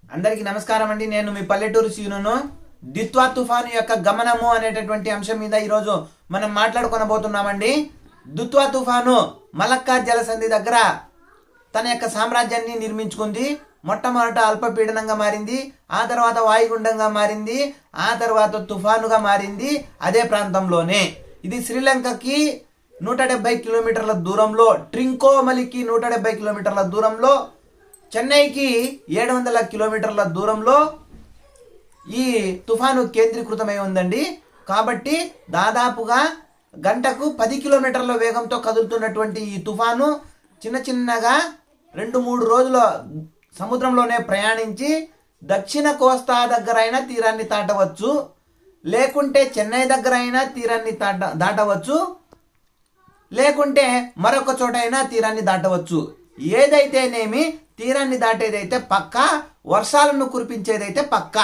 అందరికీ నమస్కారం అండి. నేను మీ పల్లెటూరు సీనును. దిత్వా తుఫాను యొక్క గమనము అనేటటువంటి అంశం మీద ఈరోజు మనం మాట్లాడుకొనబోతున్నామండి. దిత్వా తుఫాను మలక్కా జలసంధి దగ్గర తన యొక్క సామ్రాజ్యాన్ని నిర్మించుకుంది. మొట్టమొదట అల్పపీడనంగా మారింది, ఆ తర్వాత వాయుగుండంగా మారింది, ఆ తర్వాత తుఫానుగా మారింది అదే ప్రాంతంలోనే. ఇది శ్రీలంకకి 170 కిలోమీటర్ల దూరంలో, ట్రింకోమలికి 170 కిలోమీటర్ల దూరంలో, చెన్నైకి 700 కిలోమీటర్ల దూరంలో ఈ తుఫాను కేంద్రీకృతమై ఉందండి. కాబట్టి దాదాపుగా గంటకు 10 కిలోమీటర్ల వేగంతో కదులుతున్నటువంటి ఈ తుఫాను చిన్న చిన్నగా 2-3 రోజుల సముద్రంలోనే ప్రయాణించి దక్షిణ కోస్తా దగ్గర అయినా తీరాన్ని దాటవచ్చు, లేకుంటే చెన్నై దగ్గర అయినా తీరాన్ని దాటవచ్చు, లేకుంటే మరొక చోట అయినా తీరాన్ని దాటవచ్చు. ఏదైతేనేమి తీరాన్ని దాటేదైతే పక్కా, వర్షాలను కురిపించేదైతే పక్కా.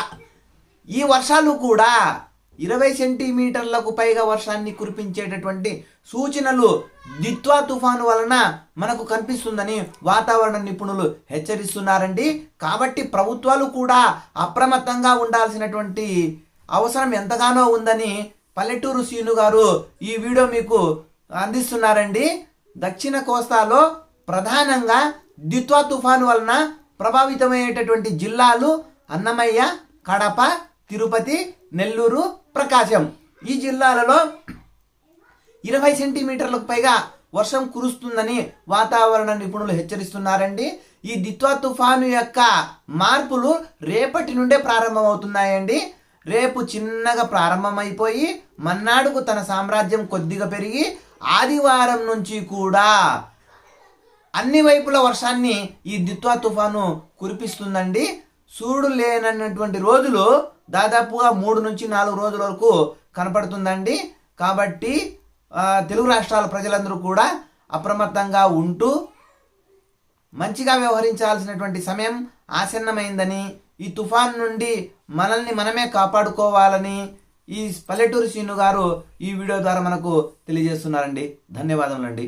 ఈ వర్షాలు కూడా 20 సెంటీమీటర్లకు పైగా వర్షాన్ని కురిపించేటటువంటి సూచనలు దిత్వా తుఫాను వలన మనకు కనిపిస్తుందని వాతావరణ నిపుణులు హెచ్చరిస్తున్నారండి. కాబట్టి ప్రభుత్వాలు కూడా అప్రమత్తంగా ఉండాల్సినటువంటి అవసరం ఎంతగానో ఉందని పల్లెటూరు సీను గారు ఈ వీడియో మీకు అందిస్తున్నారండి. దక్షిణ కోస్తాలో ప్రధానంగా దిత్వా తుఫాను వలన ప్రభావితమయ్యేటటువంటి జిల్లాలు అన్నమయ్య, కడప, తిరుపతి, నెల్లూరు, ప్రకాశం. ఈ జిల్లాలలో 20 సెంటీమీటర్లకు పైగా వర్షం కురుస్తుందని వాతావరణ నిపుణులు హెచ్చరిస్తున్నారండి. ఈ దిత్వా తుఫాను యొక్క మార్పులు రేపటి నుండే ప్రారంభమవుతున్నాయండి. రేపు చిన్నగా ప్రారంభమైపోయి మన్నాడుకు తన సామ్రాజ్యం కొద్దిగా పెరిగి ఆదివారం నుంచి కూడా అన్ని వైపుల వర్షాన్ని ఈ దిత్వా తుఫాను కురిపిస్తుందండి. సూడు లేనటువంటి రోజులు దాదాపుగా 3 నుంచి 4 రోజుల వరకు కనపడుతుందండి. కాబట్టి తెలుగు రాష్ట్రాల ప్రజలందరూ కూడా అప్రమత్తంగా ఉంటూ మంచిగా వ్యవహరించాల్సినటువంటి సమయం ఆసన్నమైందని, ఈ తుఫాన్ నుండి మనల్ని మనమే కాపాడుకోవాలని ఈ పల్లెటూరు సీను గారు ఈ వీడియో ద్వారా మనకు తెలియజేస్తున్నారండి. ధన్యవాదములండి.